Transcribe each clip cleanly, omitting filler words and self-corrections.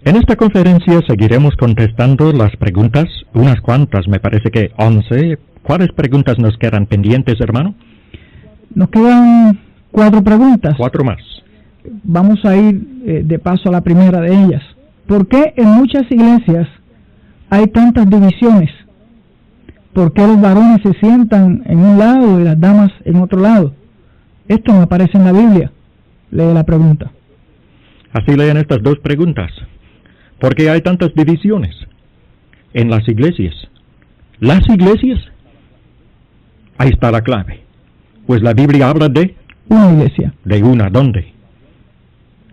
En esta conferencia seguiremos contestando las preguntas, unas cuantas, me parece que 11. ¿Cuáles preguntas nos quedan pendientes, hermano? Nos quedan 4 preguntas. 4 más. Vamos a ir de paso a la primera de ellas. ¿Por qué en muchas iglesias hay tantas divisiones? ¿Por qué los varones se sientan en un lado y las damas en otro lado? Esto no aparece en la Biblia. Lee la pregunta. Así leen estas 2 preguntas. ¿Por qué hay tantas divisiones en las iglesias? ¿Las iglesias? Ahí está la clave. Pues la Biblia habla de una iglesia. ¿De una? ¿Dónde?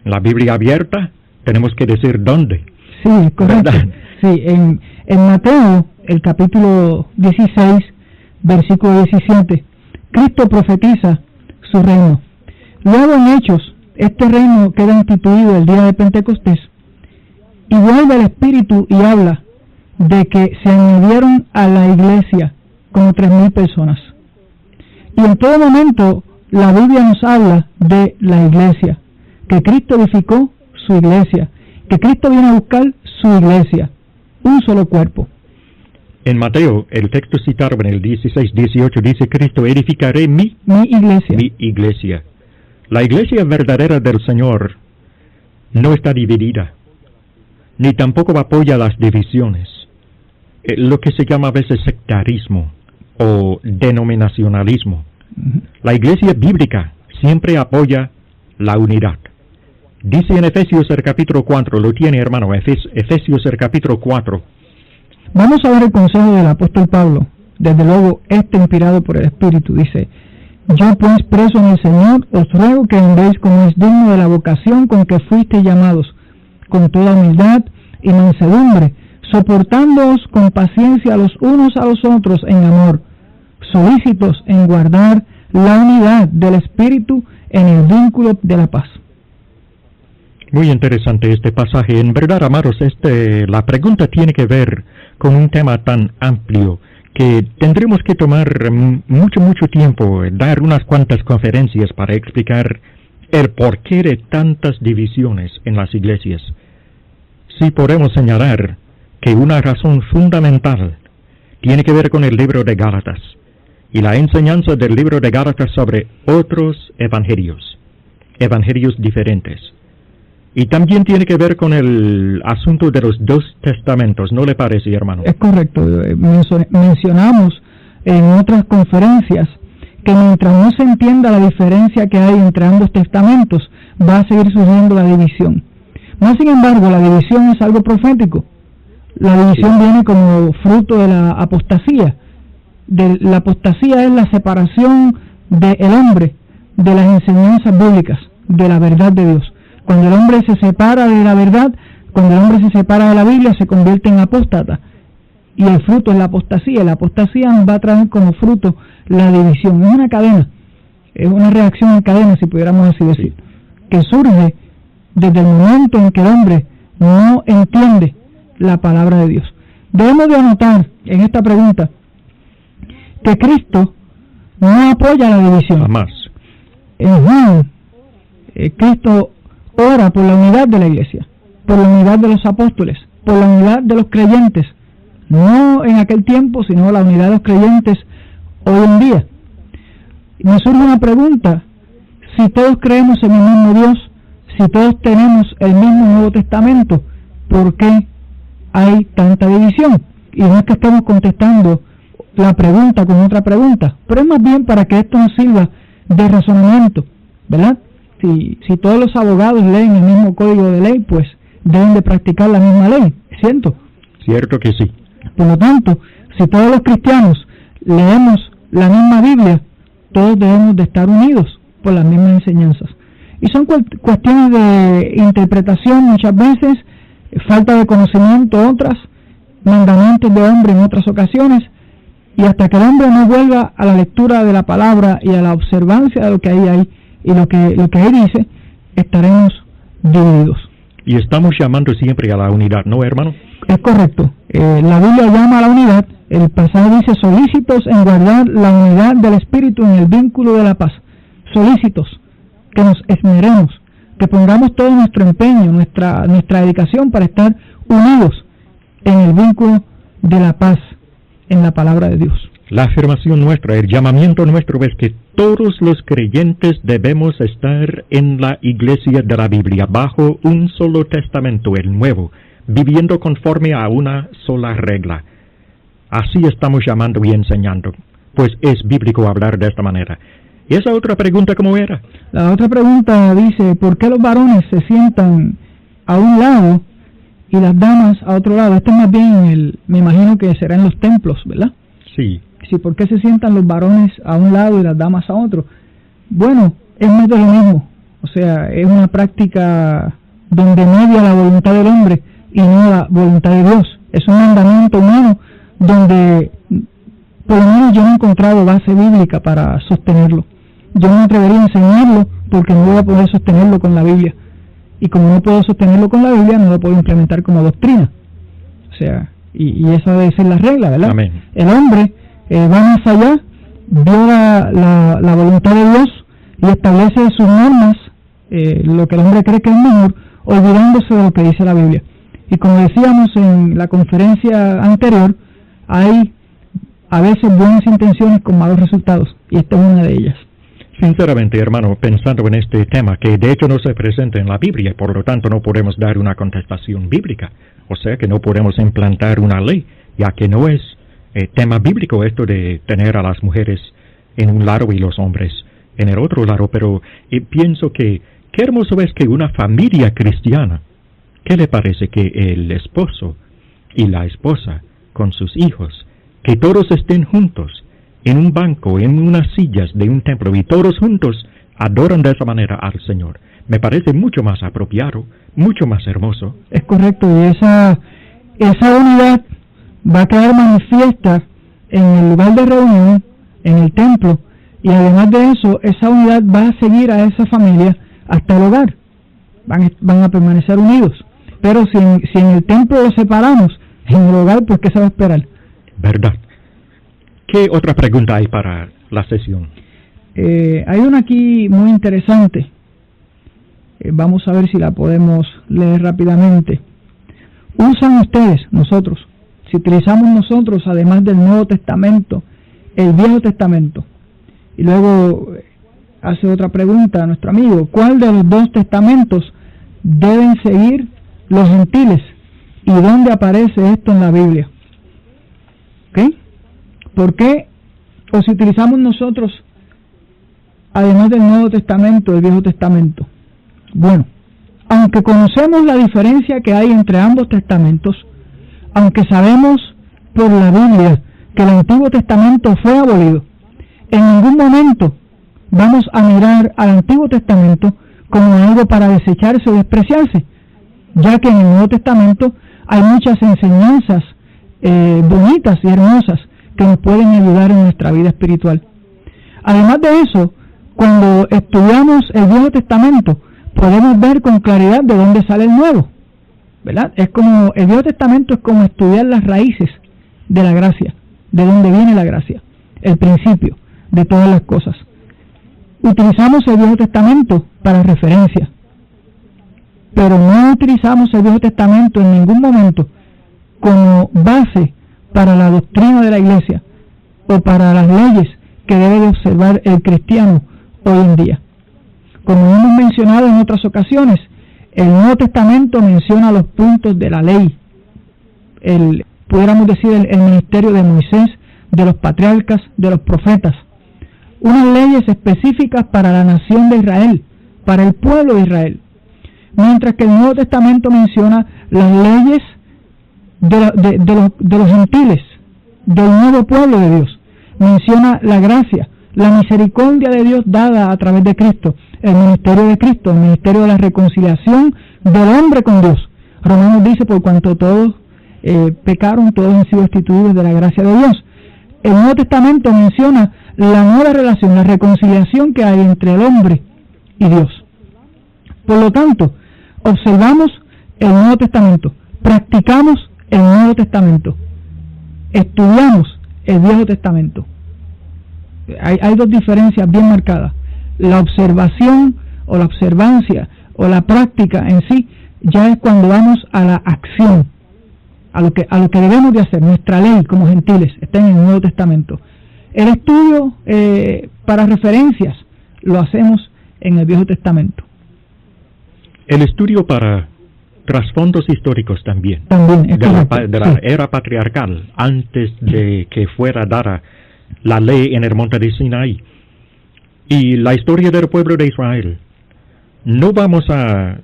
La Biblia abierta, tenemos que decir dónde. Sí, correcto. ¿Verdad? Sí, en Mateo, el capítulo 16, versículo 17, Cristo profetiza su reino. Luego en Hechos, este reino queda instituido el día de Pentecostés, y vuelve el Espíritu y habla de que se añadieron a la iglesia como 3,000 personas. Y en todo momento la Biblia nos habla de la iglesia, que Cristo edificó su iglesia, que Cristo viene a buscar su iglesia, un solo cuerpo. En Mateo, el texto citado en el 16-18 dice: Cristo edificaré mi iglesia. Mi iglesia. La iglesia verdadera del Señor no está dividida, ni tampoco apoya las divisiones, lo que se llama a veces sectarismo o denominacionalismo. La iglesia bíblica siempre apoya la unidad. Dice en Efesios el capítulo 4, lo tiene hermano, Efesios el capítulo 4. Vamos a ver el consejo del apóstol Pablo, desde luego inspirado por el Espíritu. Dice: yo pues preso en el Señor, os ruego que andéis como es digno de la vocación con que fuisteis llamados, con toda humildad y mansedumbre, soportándoos con paciencia los unos a los otros en amor, solícitos en guardar la unidad del Espíritu en el vínculo de la paz. Muy interesante este pasaje. En verdad, amados, la pregunta tiene que ver con un tema tan amplio que tendremos que tomar mucho tiempo, dar unas cuantas conferencias para explicar el porqué de tantas divisiones en las iglesias. Sí podemos señalar que una razón fundamental tiene que ver con el libro de Gálatas y la enseñanza del libro de Gálatas sobre otros evangelios diferentes. Y también tiene que ver con el asunto de los 2 testamentos, ¿no le parece, hermano? Es correcto. Mencionamos en otras conferencias que mientras no se entienda la diferencia que hay entre ambos testamentos, va a seguir surgiendo la división. Más sin embargo, la división es algo profético. La división viene como fruto de la apostasía. La apostasía es la separación del hombre de las enseñanzas bíblicas, de la verdad de Dios. Cuando el hombre se separa de la verdad, cuando el hombre se separa de la Biblia, se convierte en apóstata. Y el fruto es la apostasía. La apostasía va a traer como fruto la división. Es una cadena, es una reacción en cadena, si pudiéramos así decir, que surge desde el momento en que el hombre no entiende la palabra de Dios. Debemos de anotar en esta pregunta que Cristo no apoya la división. Jamás. En Juan, Cristo ora por la unidad de la iglesia, por la unidad de los apóstoles, por la unidad de los creyentes, no en aquel tiempo, sino la unidad de los creyentes hoy en día. Me surge una pregunta: si todos creemos en el mismo Dios, si todos tenemos el mismo Nuevo Testamento, ¿por qué hay tanta división? Y no es que estemos contestando la pregunta con otra pregunta, pero es más bien para que esto nos sirva de razonamiento, ¿verdad? Si todos los abogados leen el mismo código de ley, pues deben de practicar la misma ley, ¿cierto? Cierto que sí. Por lo tanto, si todos los cristianos leemos la misma Biblia, todos debemos de estar unidos por las mismas enseñanzas. Y son cuestiones de interpretación muchas veces, falta de conocimiento otras, mandamientos de hombre en otras ocasiones, y hasta que el hombre no vuelva a la lectura de la palabra y a la observancia de lo que hay ahí, y lo que ahí dice, estaremos divididos. Y estamos llamando siempre a la unidad, ¿no, hermano? Es correcto. La Biblia llama a la unidad. El pasaje dice: solícitos en guardar la unidad del Espíritu en el vínculo de la paz. Solícitos, que nos esmeremos, que pongamos todo nuestro empeño, nuestra dedicación para estar unidos en el vínculo de la paz, en la palabra de Dios. La afirmación nuestra, el llamamiento nuestro es que todos los creyentes debemos estar en la iglesia de la Biblia, bajo un solo testamento, el nuevo, viviendo conforme a una sola regla. Así estamos llamando y enseñando, pues es bíblico hablar de esta manera. ¿Y esa otra pregunta cómo era? La otra pregunta dice, ¿por qué los varones se sientan a un lado y las damas a otro lado? Esto es más bien, me imagino que será en los templos, ¿verdad? Sí. Sí, ¿por qué se sientan los varones a un lado y las damas a otro? Bueno, es más de lo mismo. O sea, es una práctica donde media la voluntad del hombre y no la voluntad de Dios. Es un mandamiento humano donde, por lo menos yo no he encontrado base bíblica para sostenerlo. Yo no me atrevería a enseñarlo porque no voy a poder sostenerlo con la Biblia. Y como no puedo sostenerlo con la Biblia, no lo puedo implementar como doctrina. O sea, y esa debe ser la regla, ¿verdad? Amén. El hombre va más allá, viola la voluntad de Dios y establece sus normas, lo que el hombre cree que es mejor, olvidándose de lo que dice la Biblia. Y como decíamos en la conferencia anterior, hay a veces buenas intenciones con malos resultados, y esta es una de ellas. Sinceramente, hermano, pensando en este tema, que de hecho no se presenta en la Biblia, por lo tanto no podemos dar una contestación bíblica, o sea que no podemos implantar una ley, ya que no es tema bíblico esto de tener a las mujeres en un lado y los hombres en el otro lado, pero pienso que qué hermoso es que una familia cristiana, ¿qué le parece que el esposo y la esposa con sus hijos, que todos estén juntos en un banco, en unas sillas de un templo y todos juntos adoran de esa manera al Señor? Me parece mucho más apropiado, mucho más hermoso. Es correcto, y esa unidad va a quedar manifiesta en el lugar de reunión, en el templo, y además de eso, esa unidad va a seguir a esa familia hasta el hogar. Van a permanecer unidos. Pero si en el templo los separamos, en el hogar, pues ¿qué se va a esperar? ¿Verdad? ¿Qué otra pregunta hay para la sesión? Hay una aquí muy interesante. Vamos a ver si la podemos leer rápidamente. ¿Usan ustedes, nosotros, si utilizamos nosotros, además del Nuevo Testamento, el Viejo Testamento? Y luego hace otra pregunta a nuestro amigo, ¿cuál de los dos testamentos deben seguir los gentiles? ¿Y dónde aparece esto en la Biblia? ¿Ok? ¿Por qué? O si utilizamos nosotros, además del Nuevo Testamento, el Viejo Testamento. Bueno, aunque conocemos la diferencia que hay entre ambos testamentos, aunque sabemos por la Biblia que el Antiguo Testamento fue abolido, en ningún momento vamos a mirar al Antiguo Testamento como algo para desecharse o despreciarse, ya que en el Nuevo Testamento hay muchas enseñanzas bonitas y hermosas que nos pueden ayudar en nuestra vida espiritual. Además de eso, cuando estudiamos el Viejo Testamento, podemos ver con claridad de dónde sale el Nuevo, ¿verdad? Es como, el Viejo Testamento es como estudiar las raíces de la gracia, de dónde viene la gracia, el principio de todas las cosas. Utilizamos el Viejo Testamento para referencia, pero no utilizamos el Viejo Testamento en ningún momento como base para la doctrina de la iglesia o para las leyes que debe de observar el cristiano hoy en día. Como hemos mencionado en otras ocasiones, el Nuevo Testamento menciona los puntos de la ley, pudiéramos decir el ministerio de Moisés, de los patriarcas, de los profetas, unas leyes específicas para la nación de Israel, para el pueblo de Israel, mientras que el Nuevo Testamento menciona las leyes de los gentiles, del nuevo pueblo de Dios. Menciona la gracia, la misericordia de Dios dada a través de Cristo, el ministerio de Cristo, el ministerio de la reconciliación del hombre con Dios. Romanos dice, por cuanto todos pecaron, todos han sido destituidos de la gracia de Dios. El Nuevo Testamento menciona la nueva relación, la reconciliación que hay entre el hombre y Dios. Por lo tanto, observamos el Nuevo Testamento, practicamos el Nuevo Testamento, estudiamos el Viejo Testamento. Hay dos diferencias bien marcadas: la observación o la observancia o la práctica en sí, ya es cuando vamos a la acción, a lo que debemos de hacer. Nuestra ley como gentiles está en el Nuevo Testamento. El estudio para referencias lo hacemos en el Viejo Testamento. El estudio para trasfondos históricos también. También es de la era patriarcal, antes de que fuera dada la ley en el monte de Sinaí. Y la historia del pueblo de Israel. No vamos a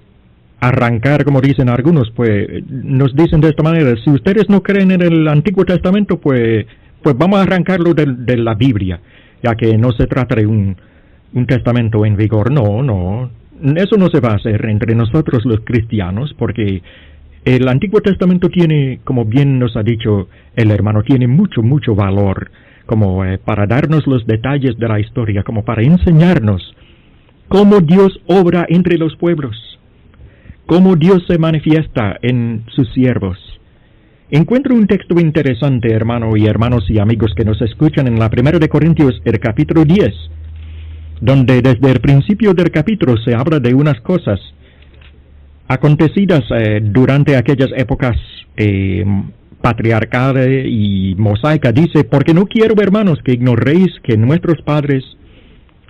arrancar, como dicen algunos, pues nos dicen de esta manera: si ustedes no creen en el Antiguo Testamento, pues vamos a arrancarlo de la Biblia, ya que no se trata de un testamento en vigor. No, eso no se va a hacer entre nosotros los cristianos, porque el Antiguo Testamento tiene, como bien nos ha dicho el hermano, tiene mucho valor, como para darnos los detalles de la historia, como para enseñarnos cómo Dios obra entre los pueblos, cómo Dios se manifiesta en sus siervos. Encuentro un texto interesante, hermanos y amigos que nos escuchan, en la 1 de Corintios, el capítulo 10, donde desde el principio del capítulo se habla de unas cosas acontecidas durante aquellas épocas patriarcales y mosaicas. Dice: porque no quiero, hermanos, que ignoréis que nuestros padres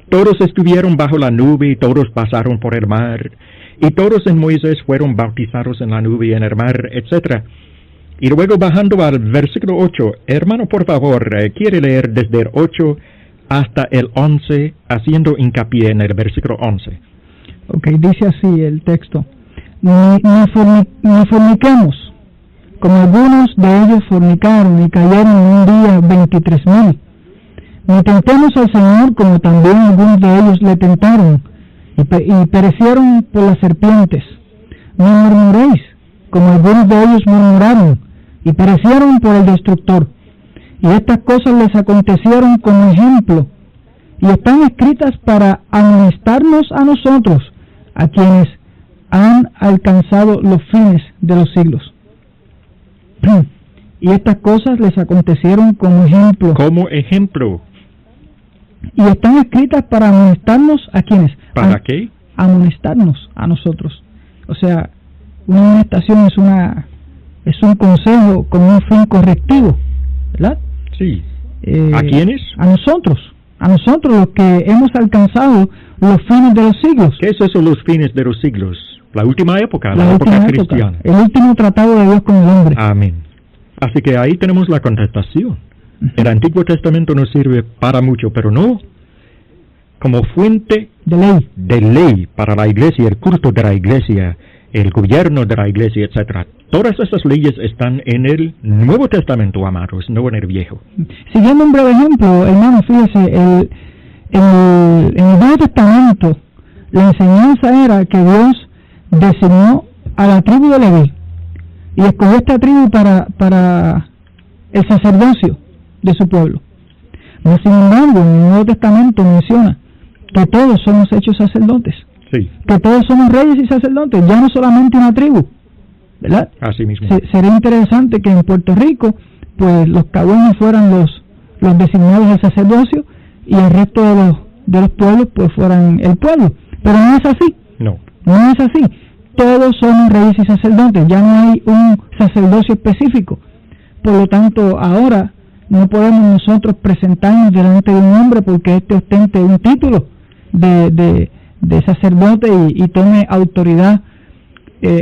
todos estuvieron bajo la nube, y todos pasaron por el mar, y todos en Moisés fueron bautizados en la nube y en el mar, etc. Y luego bajando al versículo 8, hermano, por favor, quiere leer desde el 8 hasta el 11, haciendo hincapié en el versículo 11. Ok, dice así el texto: ni forniquemos, como algunos de ellos fornicaron y cayeron en un día 23,000. Ni tentemos al Señor, como también algunos de ellos le tentaron y perecieron por las serpientes. No murmuréis, como algunos de ellos murmuraron y perecieron por el destructor. Y estas cosas les acontecieron como ejemplo, y están escritas para amonestarnos a nosotros, a quienes han alcanzado los fines de los siglos. Y estas cosas les acontecieron como ejemplo. Como ejemplo. Y están escritas para amonestarnos a quienes. ¿Para qué? Amonestarnos a nosotros. O sea, una amonestación es un consejo con un fin correctivo, ¿verdad? Sí. ¿A quiénes? A nosotros los que hemos alcanzado los fines de los siglos. ¿Qué es eso, los fines de los siglos? La última época, la época cristiana. El último tratado de Dios con el hombre. Amén. Así que ahí tenemos la contestación. El Antiguo Testamento nos sirve para mucho, pero no como fuente de ley para la iglesia, el culto de la iglesia, el gobierno de la iglesia, etcétera. Todas esas leyes están en el Nuevo Testamento, amados, no en el Viejo. Siguiendo un breve ejemplo, hermano, fíjese, en el Nuevo Testamento la enseñanza era que Dios designó a la tribu de Leví y escogió esta tribu para el sacerdocio de su pueblo. Mas, sin embargo, en el Nuevo Testamento menciona que todos somos hechos sacerdotes, sí, que todos somos reyes y sacerdotes, ya no solamente una tribu, ¿verdad? Así mismo. Sería interesante que en Puerto Rico, pues los cagüeños fueran los designados al sacerdocio y el resto de los pueblos pues fueran el pueblo, pero no es así. No es así. Todos somos reyes y sacerdotes, ya no hay un sacerdocio específico. Por lo tanto, ahora no podemos nosotros presentarnos delante de un hombre porque éste ostente un título de sacerdote y tome autoridad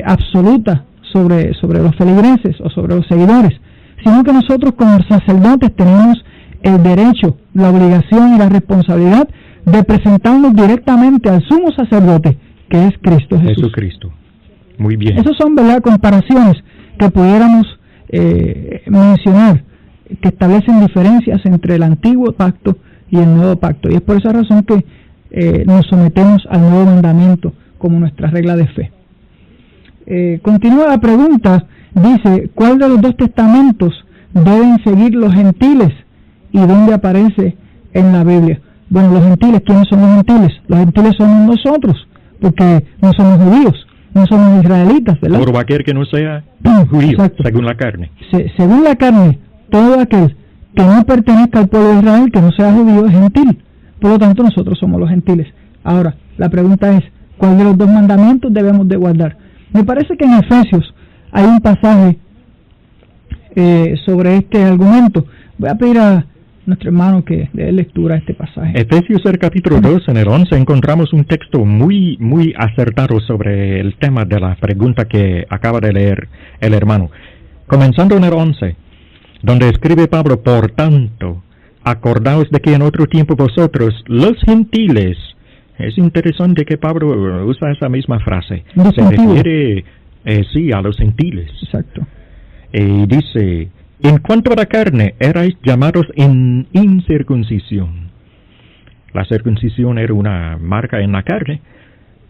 absoluta sobre los feligreses o sobre los seguidores, sino que nosotros como sacerdotes tenemos el derecho, la obligación y la responsabilidad de presentarnos directamente al sumo sacerdote, que es Cristo Jesús. Jesucristo. Muy bien. Esas son, ¿verdad?, comparaciones que pudiéramos mencionar, que establecen diferencias entre el antiguo pacto y el nuevo pacto. Y es por esa razón que nos sometemos al nuevo mandamiento como nuestra regla de fe. Continúa la pregunta, dice: ¿cuál de los dos testamentos deben seguir los gentiles y dónde aparece en la Biblia? Bueno, los gentiles, ¿quiénes son los gentiles? Los gentiles somos nosotros, porque no somos judíos, no somos israelitas, ¿verdad? Por aquel que no sea judío, exacto, según la carne. Según la carne, todo aquel que no pertenezca al pueblo de Israel, que no sea judío, es gentil. Por lo tanto, nosotros somos los gentiles. Ahora, la pregunta es: ¿Cuál de los dos mandamientos debemos de guardar? Me parece que en Efesios hay un pasaje sobre este argumento. Voy a pedir a nuestro hermano que dé lectura a este pasaje. Efesios el capítulo 2, en el 11, encontramos un texto muy acertado sobre el tema de la pregunta que acaba de leer el hermano. Comenzando en el 11, donde escribe Pablo: por tanto, acordaos de que en otro tiempo vosotros, los gentiles. Es interesante que Pablo usa esa misma frase. Se refiere, sí, a los gentiles. Exacto. Y dice: en cuanto a la carne, erais llamados en incircuncisión. La circuncisión era una marca en la carne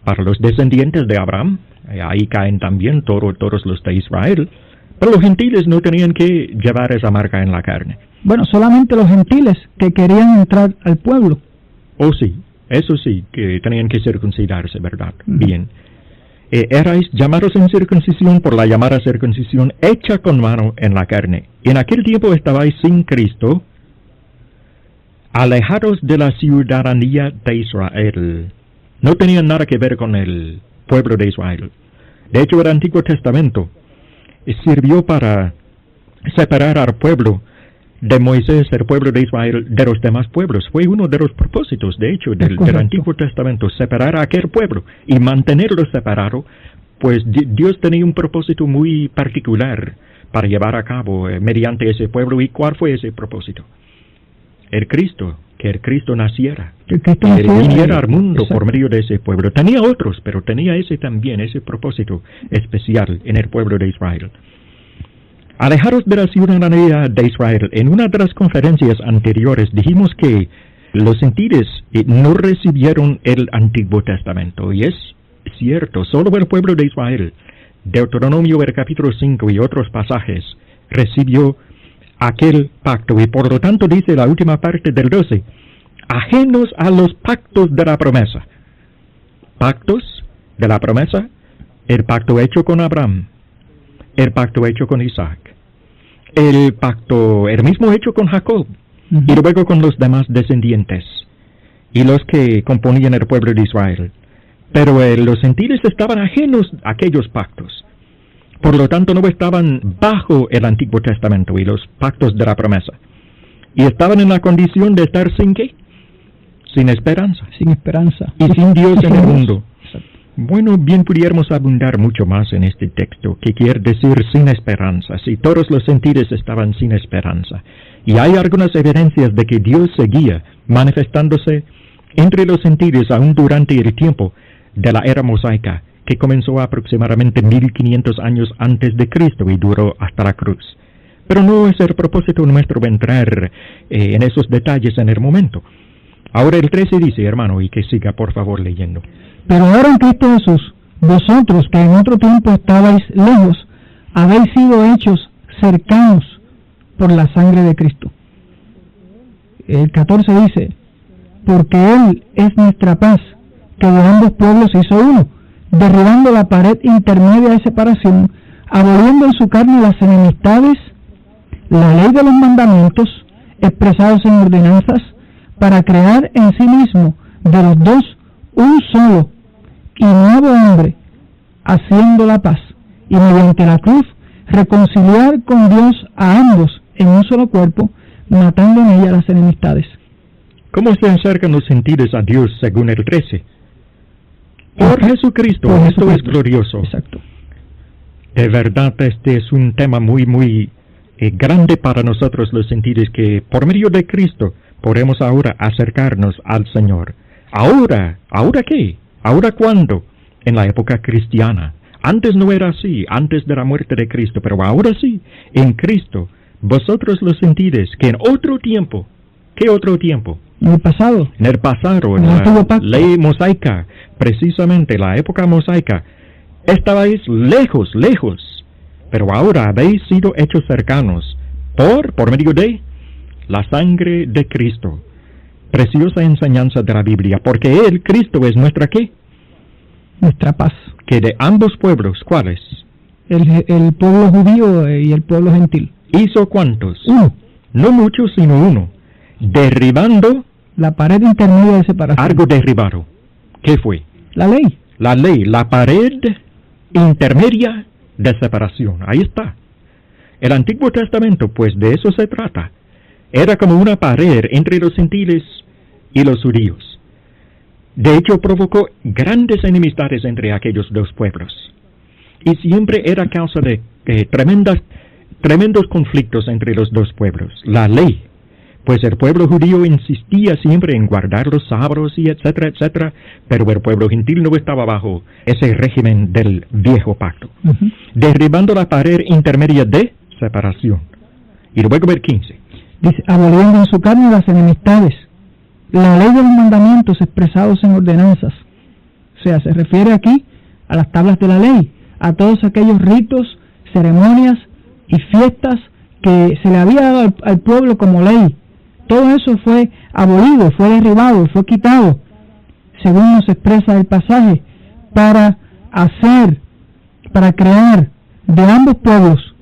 para los descendientes de Abraham. Ahí caen también todos los de Israel. Pero los gentiles no tenían que llevar esa marca en la carne. Bueno, solamente los gentiles que querían entrar al pueblo. Oh, sí, eso sí, que tenían que circuncidarse, ¿verdad? Bien. Erais llamados en circuncisión por la llamada circuncisión hecha con mano en la carne. En aquel tiempo estabais sin Cristo, alejados de la ciudadanía de Israel. No tenían nada que ver con el pueblo de Israel. De hecho, el Antiguo Testamento sirvió para separar al pueblo de Moisés, el pueblo de Israel, de los demás pueblos. Fue uno de los propósitos, de hecho, del Antiguo Testamento, separar a aquel pueblo y mantenerlo separado, pues Dios tenía un propósito muy particular para llevar a cabo mediante ese pueblo. ¿Y cuál fue ese propósito? Que el Cristo naciera, que viniera al mundo. Exacto. Por medio de ese pueblo. Tenía otros, pero tenía ese también, ese propósito especial en el pueblo de Israel. Alejaros de la ciudadanía de Israel. En una de las conferencias anteriores dijimos que los gentiles no recibieron el Antiguo Testamento, y es cierto, solo el pueblo de Israel, Deuteronomio el capítulo 5 y otros pasajes, recibió aquel pacto, y por lo tanto dice la última parte del 12, ajenos a los pactos de la promesa. Pactos de la promesa, el pacto hecho con Abraham, el pacto hecho con Isaac, el mismo hecho con Jacob, y luego con los demás descendientes, y los que componían el pueblo de Israel. Pero los gentiles estaban ajenos a aquellos pactos. Por lo tanto, no estaban bajo el Antiguo Testamento y los pactos de la promesa. Y estaban en la condición de estar sin ¿qué? Sin esperanza. Sin esperanza. Y sin Dios en el mundo. Bueno, bien pudiéramos abundar mucho más en este texto, que quiere decir sin esperanza, si todos los gentiles estaban sin esperanza. Y hay algunas evidencias de que Dios seguía manifestándose entre los gentiles aún durante el tiempo de la era mosaica, que comenzó aproximadamente 1500 años antes de Cristo y duró hasta la cruz. Pero no es el propósito nuestro entrar en esos detalles en el momento. Ahora el 13 dice, hermano, y que siga por favor leyendo. Pero ahora en Cristo Jesús, vosotros que en otro tiempo estabais lejos, habéis sido hechos cercanos por la sangre de Cristo. El 14 dice, porque Él es nuestra paz, que de ambos pueblos hizo uno, derribando la pared intermedia de separación, aboliendo en su carne las enemistades, la ley de los mandamientos, expresados en ordenanzas, para crear en sí mismo de los dos un solo y nuevo hombre, haciendo la paz, y mediante la cruz reconciliar con Dios a ambos en un solo cuerpo, matando en ella las enemistades. ¿Cómo se acercan los gentiles a Dios según el 13? Por Jesucristo. Esto es glorioso. Exacto. De verdad, este es un tema muy grande para nosotros los gentiles, que por medio de Cristo podemos ahora acercarnos al Señor. ¿Ahora qué? ¿Ahora cuándo? En la época cristiana. Antes no era así, antes de la muerte de Cristo, pero ahora sí, en Cristo, vosotros los gentiles, que en otro tiempo, ¿qué otro tiempo? En el pasado, en la ley mosaica, precisamente la época mosaica, estabais lejos, pero ahora habéis sido hechos cercanos por medio de la sangre de Cristo. Preciosa enseñanza de la Biblia, porque Él, Cristo, es nuestra ¿qué? Nuestra paz. Que de ambos pueblos, ¿cuáles? El pueblo judío y el pueblo gentil. ¿Hizo cuántos? Uno. No muchos, sino uno. Derribando la pared intermedia de separación. Algo derribado. ¿Qué fue? La ley. La ley, la pared intermedia de separación. Ahí está. El Antiguo Testamento, pues de eso se trata. Era como una pared entre los gentiles y los judíos. De hecho, provocó grandes enemistades entre aquellos dos pueblos. Y siempre era causa de tremendos conflictos entre los dos pueblos. La ley, pues el pueblo judío insistía siempre en guardar los sábados y etcétera, etcétera, pero el pueblo gentil no estaba bajo ese régimen del viejo pacto. Derribando la pared intermedia de separación. Y luego ver 15. Dice, aboliendo en su carne las enemistades, la ley de los mandamientos expresados en ordenanzas. O sea, se refiere aquí a las tablas de la ley, a todos aquellos ritos, ceremonias y fiestas que se le había dado al pueblo como ley. Todo eso fue abolido, fue derribado, fue quitado, según nos expresa el pasaje, para crear de ambos pueblos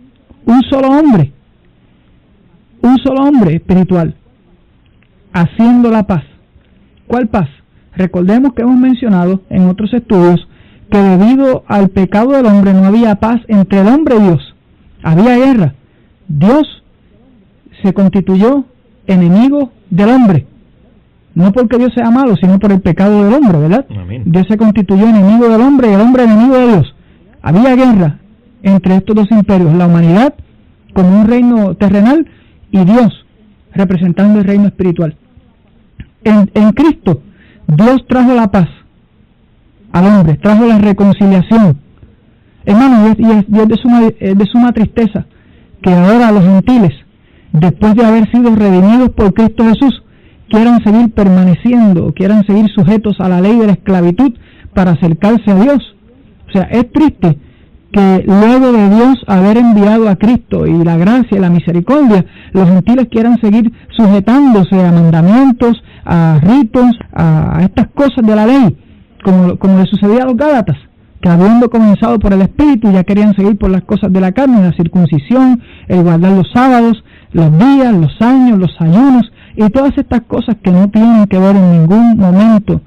un solo hombre espiritual, haciendo la paz. ¿Cuál paz? Recordemos que hemos mencionado en otros estudios que debido al pecado del hombre no había paz entre el hombre y Dios. Había guerra. Dios se constituyó enemigo del hombre. No porque Dios sea malo, sino por el pecado del hombre, ¿verdad? Amén. Dios se constituyó enemigo del hombre y el hombre enemigo de Dios. Había guerra entre estos dos imperios, la humanidad como un reino terrenal y Dios representando el reino espiritual. En Cristo, Dios trajo la paz al hombre, trajo la reconciliación. Hermano, y es de suma tristeza que ahora los gentiles, después de haber sido redimidos por Cristo Jesús, quieran seguir permaneciendo, quieran seguir sujetos a la ley de la esclavitud para acercarse a Dios. O sea, es triste que luego de Dios haber enviado a Cristo y la gracia y la misericordia, los gentiles quieran seguir sujetándose a mandamientos, a ritos, a estas cosas de la ley, como le sucedía a los Gálatas, que habiendo comenzado por el Espíritu ya querían seguir por las cosas de la carne, la circuncisión, el guardar los sábados, los días, los años, los ayunos y todas estas cosas que no tienen que ver en ningún momento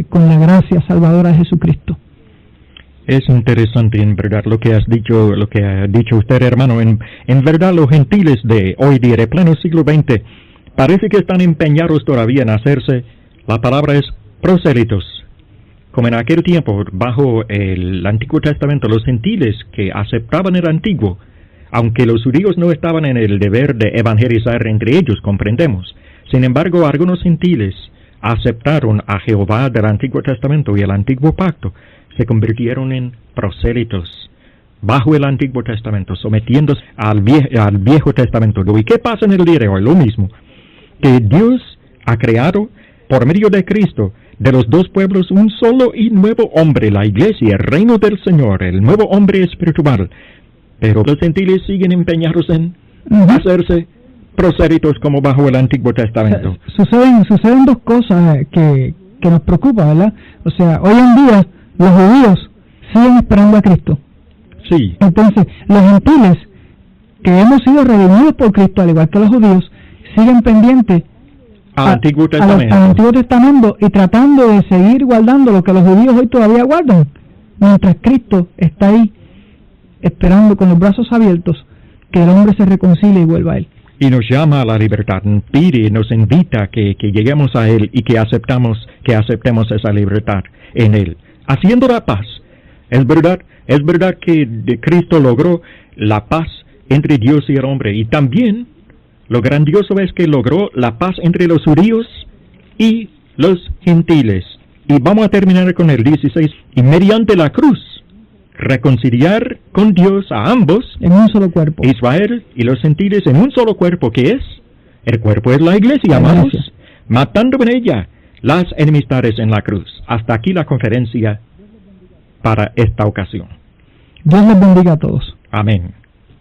con la gracia salvadora de Jesucristo. Es interesante en verdad lo que ha dicho usted, hermano. En verdad los gentiles de hoy día, de pleno siglo XX, parece que están empeñados todavía en hacerse, la palabra es prosélitos. Como en aquel tiempo, bajo el Antiguo Testamento, los gentiles que aceptaban el Antiguo, aunque los judíos no estaban en el deber de evangelizar entre ellos, comprendemos. Sin embargo, algunos gentiles aceptaron a Jehová del Antiguo Testamento y el Antiguo Pacto, se convirtieron en prosélitos bajo el Antiguo Testamento, sometiéndose al Viejo Testamento. ¿Y qué pasa en el día de hoy? Lo mismo, que Dios ha creado por medio de Cristo de los dos pueblos un solo y nuevo hombre, la iglesia, el reino del Señor, el nuevo hombre espiritual. Pero los gentiles siguen empeñados en hacerse prosélitos como bajo el Antiguo Testamento. Suceden dos cosas que nos preocupan, ¿verdad? O sea, hoy en día los judíos siguen esperando a Cristo. Sí. Entonces, los gentiles que hemos sido redimidos por Cristo, al igual que los judíos, siguen pendientes al Antiguo Testamento y tratando de seguir guardando lo que los judíos hoy todavía guardan, mientras Cristo está ahí esperando con los brazos abiertos que el hombre se reconcilie y vuelva a Él. Y nos llama a la libertad, nos invita a que lleguemos a Él y que aceptemos esa libertad en Él, haciendo la paz. Es verdad que Cristo logró la paz entre Dios y el hombre, y también lo grandioso es que logró la paz entre los judíos y los gentiles. Y vamos a terminar con el 16. Y mediante la cruz, reconciliar con Dios a ambos, en un solo cuerpo, Israel y los gentiles en un solo cuerpo, que es, el cuerpo es la iglesia, amados, matando en ella las enemistades en la cruz. Hasta aquí la conferencia para esta ocasión. Dios les bendiga a todos. Amén.